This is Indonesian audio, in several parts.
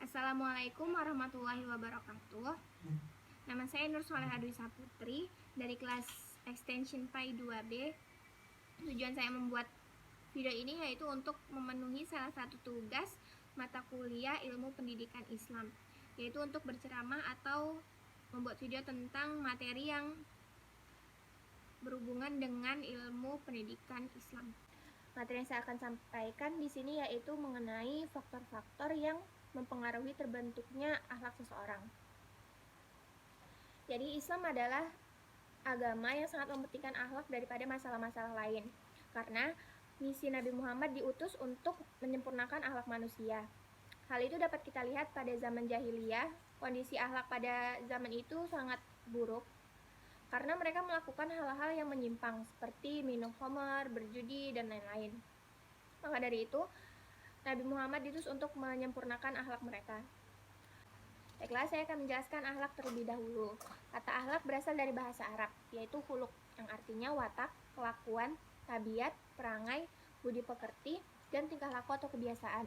Assalamualaikum warahmatullahi wabarakatuh. Nama saya Nur Soleha Dwi Saputri dari kelas Extension Pi 2B. Tujuan saya membuat video ini yaitu untuk memenuhi salah satu tugas mata kuliah Ilmu Pendidikan Islam, yaitu untuk berceramah atau membuat video tentang materi yang berhubungan dengan ilmu pendidikan Islam. Materi yang saya akan sampaikan di sini yaitu mengenai faktor-faktor yang mempengaruhi terbentuknya akhlak seseorang. Jadi Islam adalah agama yang sangat mementingkan akhlak daripada masalah-masalah lain, karena misi Nabi Muhammad diutus untuk menyempurnakan akhlak manusia. Hal itu dapat kita lihat pada zaman jahiliyah. Kondisi akhlak pada zaman itu sangat buruk karena mereka melakukan hal-hal yang menyimpang seperti minum khamar, berjudi, dan lain-lain. Maka dari itu, Nabi Muhammad diutus untuk menyempurnakan akhlak mereka. Baiklah, saya akan menjelaskan akhlak terlebih dahulu. Kata akhlak berasal dari bahasa Arab, yaitu khuluq, yang artinya watak, kelakuan, tabiat, perangai, budi pekerti, dan tingkah laku atau kebiasaan.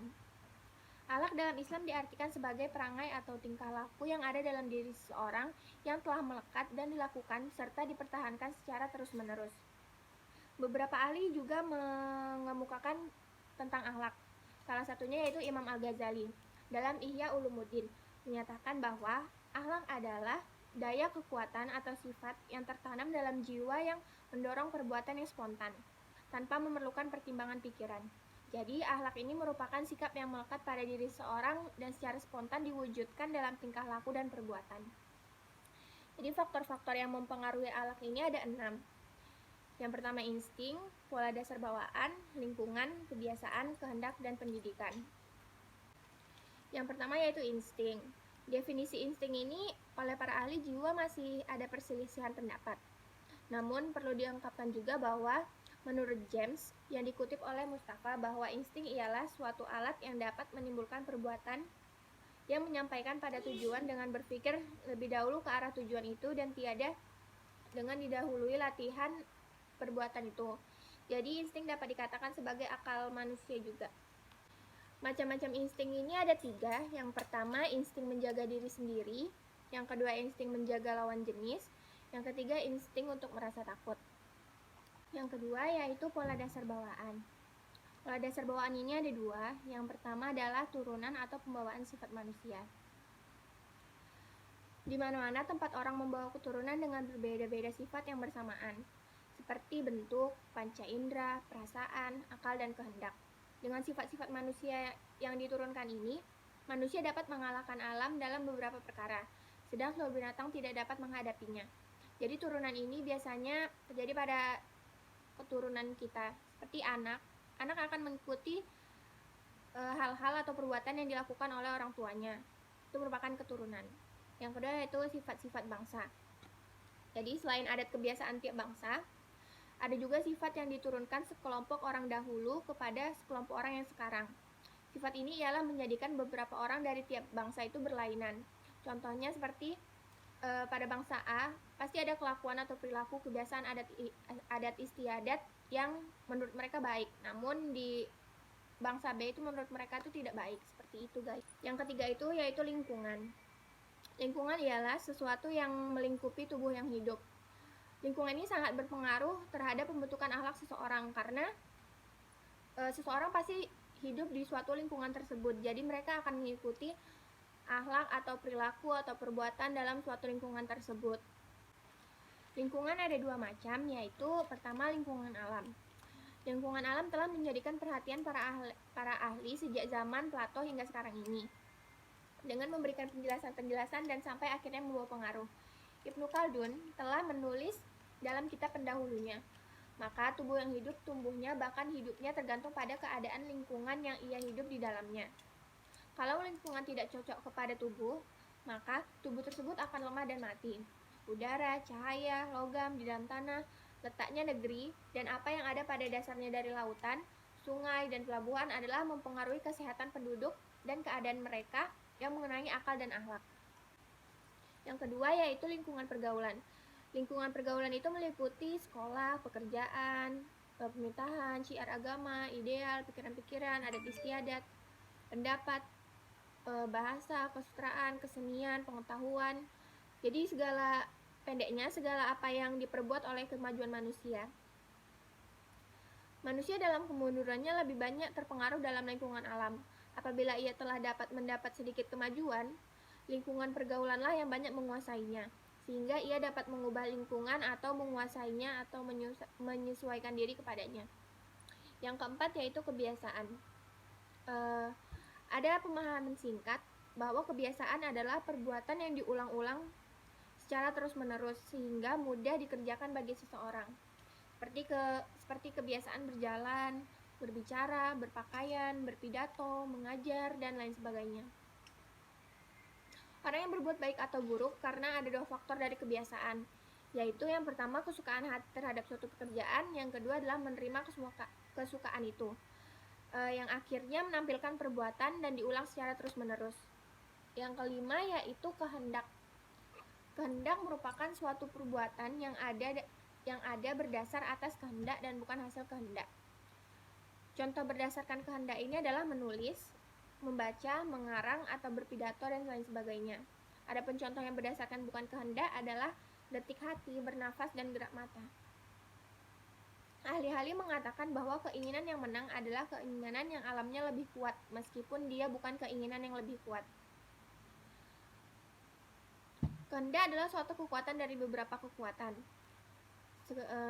Akhlak dalam Islam diartikan sebagai perangai atau tingkah laku yang ada dalam diri seseorang yang telah melekat dan dilakukan serta dipertahankan secara terus-menerus. Beberapa ahli juga mengemukakan tentang akhlak. Salah satunya yaitu Imam Al-Ghazali dalam Ihya Ulumuddin menyatakan bahwa akhlak adalah daya kekuatan atau sifat yang tertanam dalam jiwa yang mendorong perbuatan yang spontan tanpa memerlukan pertimbangan pikiran. Jadi akhlak ini merupakan sikap yang melekat pada diri seorang dan secara spontan diwujudkan dalam tingkah laku dan perbuatan. Jadi faktor-faktor yang mempengaruhi akhlak ini ada 6. Yang pertama insting, pola dasar bawaan, lingkungan, kebiasaan, kehendak, dan pendidikan. Yang pertama yaitu insting. Definisi insting ini oleh para ahli jiwa masih ada perselisihan pendapat. Namun perlu diungkapkan juga bahwa menurut James yang dikutip oleh Mustafa bahwa insting ialah suatu alat yang dapat menimbulkan perbuatan yang menyampaikan pada tujuan dengan berpikir lebih dahulu ke arah tujuan itu dan tiada dengan didahului latihan perbuatan itu. Jadi insting dapat dikatakan sebagai akal manusia juga. Macam-macam insting ini ada 3. Yang pertama insting menjaga diri sendiri, yang kedua insting menjaga lawan jenis, yang ketiga insting untuk merasa takut. Yang kedua yaitu pola dasar bawaan. Pola dasar bawaan ini ada 2. Yang pertama adalah turunan atau pembawaan sifat manusia. Di mana-mana tempat orang membawa keturunan dengan berbeda-beda sifat yang bersamaan, seperti bentuk, panca indera, perasaan, akal, dan kehendak. Dengan sifat-sifat manusia yang diturunkan ini, manusia dapat mengalahkan alam dalam beberapa perkara, sedang seluruh binatang tidak dapat menghadapinya. Jadi turunan ini biasanya terjadi pada keturunan kita, seperti anak akan mengikuti hal-hal atau perbuatan yang dilakukan oleh orang tuanya. Itu merupakan keturunan. Yang kedua yaitu sifat-sifat bangsa. Jadi selain adat kebiasaan tiap bangsa, ada juga sifat yang diturunkan sekelompok orang dahulu kepada sekelompok orang yang sekarang. Sifat ini ialah menjadikan beberapa orang dari tiap bangsa itu berlainan. Contohnya seperti pada bangsa A pasti ada kelakuan atau perilaku kebiasaan adat istiadat yang menurut mereka baik, namun di bangsa B itu menurut mereka itu tidak baik. Seperti itu guys. Yang ketiga itu yaitu lingkungan. Lingkungan ialah sesuatu yang melingkupi tubuh yang hidup. Lingkungan ini sangat berpengaruh terhadap pembentukan akhlak seseorang karena seseorang pasti hidup di suatu lingkungan tersebut. Jadi mereka akan mengikuti akhlak atau perilaku atau perbuatan dalam suatu lingkungan tersebut. Lingkungan ada 2 macam, yaitu pertama lingkungan alam. Lingkungan alam telah menjadikan perhatian para ahli sejak zaman Plato hingga sekarang ini, dengan memberikan penjelasan-penjelasan dan sampai akhirnya membawa pengaruh. Ibnu Khaldun telah menulis dalam kitab pendahulunya, maka tubuh yang hidup tumbuhnya bahkan hidupnya tergantung pada keadaan lingkungan yang ia hidup di dalamnya. Kalau lingkungan tidak cocok kepada tubuh, maka tubuh tersebut akan lemah dan mati. Udara, cahaya, logam di dalam tanah, letaknya negeri, dan apa yang ada pada dasarnya dari lautan, sungai, dan pelabuhan adalah mempengaruhi kesehatan penduduk dan keadaan mereka yang mengenai akal dan akhlak. Yang kedua yaitu lingkungan pergaulan. Lingkungan pergaulan itu meliputi sekolah, pekerjaan, pemerintahan, syiar agama, ideal, pikiran-pikiran, adat istiadat, pendapat, bahasa, kesusastraan, kesenian, pengetahuan. Jadi pendeknya segala apa yang diperbuat oleh kemajuan manusia. Manusia dalam kemundurannya lebih banyak terpengaruh dalam lingkungan alam. Apabila ia telah mendapat sedikit kemajuan, lingkungan pergaulanlah yang banyak menguasainya, sehingga ia dapat mengubah lingkungan atau menguasainya atau menyesuaikan diri kepadanya. Yang keempat yaitu kebiasaan. Ada pemahaman singkat bahwa kebiasaan adalah perbuatan yang diulang-ulang secara terus-menerus sehingga mudah dikerjakan bagi seseorang. Seperti kebiasaan berjalan, berbicara, berpakaian, berpidato, mengajar, dan lain sebagainya. Orang yang berbuat baik atau buruk karena ada 2 faktor dari kebiasaan, yaitu yang pertama kesukaan hati terhadap suatu pekerjaan, yang kedua adalah menerima kesukaan itu, yang akhirnya menampilkan perbuatan dan diulang secara terus-menerus. Yang kelima yaitu kehendak. Kehendak merupakan suatu perbuatan yang ada berdasar atas kehendak dan bukan hasil kehendak. Contoh berdasarkan kehendak ini adalah menulis, membaca, mengarang, atau berpidato, dan lain sebagainya. Adapun contoh yang berdasarkan bukan kehendak adalah detik hati, bernafas, dan gerak mata. Ahli-ahli mengatakan bahwa keinginan yang menang adalah keinginan yang alamnya lebih kuat, meskipun dia bukan keinginan yang lebih kuat. Kehendak adalah suatu kekuatan dari beberapa kekuatan.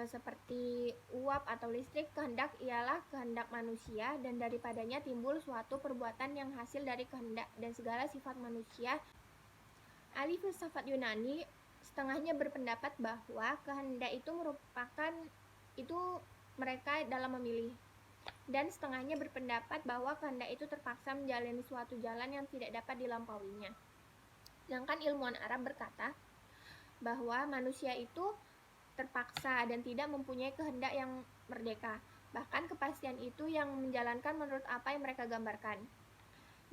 Seperti uap atau listrik, kehendak ialah kehendak manusia dan daripadanya timbul suatu perbuatan yang hasil dari kehendak dan segala sifat manusia. Ahli filsafat Yunani setengahnya berpendapat bahwa kehendak itu merupakan mereka dalam memilih, dan setengahnya berpendapat bahwa kehendak itu terpaksa menjalani suatu jalan yang tidak dapat dilampauinya. Sedangkan ilmuwan Arab berkata bahwa manusia itu terpaksa dan tidak mempunyai kehendak yang merdeka. Bahkan kepastian itu yang menjalankan menurut apa yang mereka gambarkan.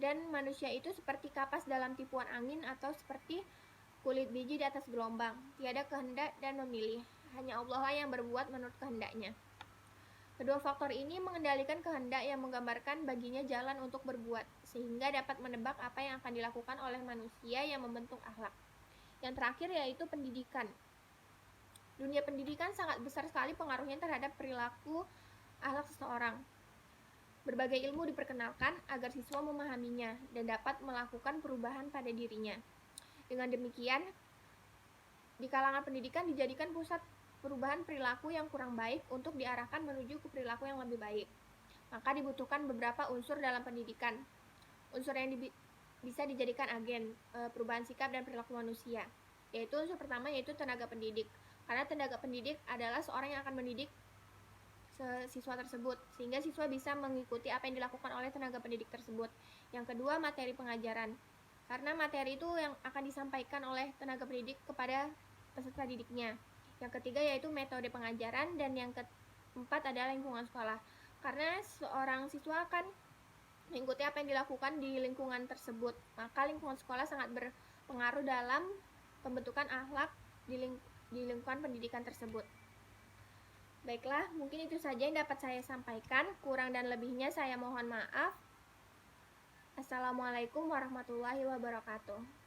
Dan manusia itu seperti kapas dalam tipuan angin atau seperti kulit biji di atas gelombang. Tiada kehendak dan memilih. Hanya Allah yang berbuat menurut kehendaknya. Kedua faktor ini mengendalikan kehendak yang menggambarkan baginya jalan untuk berbuat, sehingga dapat menebak apa yang akan dilakukan oleh manusia yang membentuk akhlak. Yang terakhir yaitu pendidikan. Dunia pendidikan sangat besar sekali pengaruhnya terhadap perilaku akhlak seseorang. Berbagai ilmu diperkenalkan agar siswa memahaminya dan dapat melakukan perubahan pada dirinya. Dengan demikian, di kalangan pendidikan dijadikan pusat perubahan perilaku yang kurang baik untuk diarahkan menuju ke perilaku yang lebih baik. Maka dibutuhkan beberapa unsur dalam pendidikan. Unsur yang bisa dijadikan agen perubahan sikap dan perilaku manusia. Yaitu unsur pertama yaitu tenaga pendidik. Karena tenaga pendidik adalah seorang yang akan mendidik siswa tersebut, sehingga siswa bisa mengikuti apa yang dilakukan oleh tenaga pendidik tersebut. Yang kedua, materi pengajaran. Karena materi itu yang akan disampaikan oleh tenaga pendidik kepada peserta didiknya. Yang ketiga yaitu metode pengajaran, dan yang keempat adalah lingkungan sekolah. Karena seorang siswa akan mengikuti apa yang dilakukan di lingkungan tersebut, maka lingkungan sekolah sangat berpengaruh dalam pembentukan akhlak di lingkungan pendidikan tersebut. Baiklah, mungkin itu saja yang dapat saya sampaikan. Kurang dan lebihnya saya mohon maaf. Assalamualaikum warahmatullahi wabarakatuh.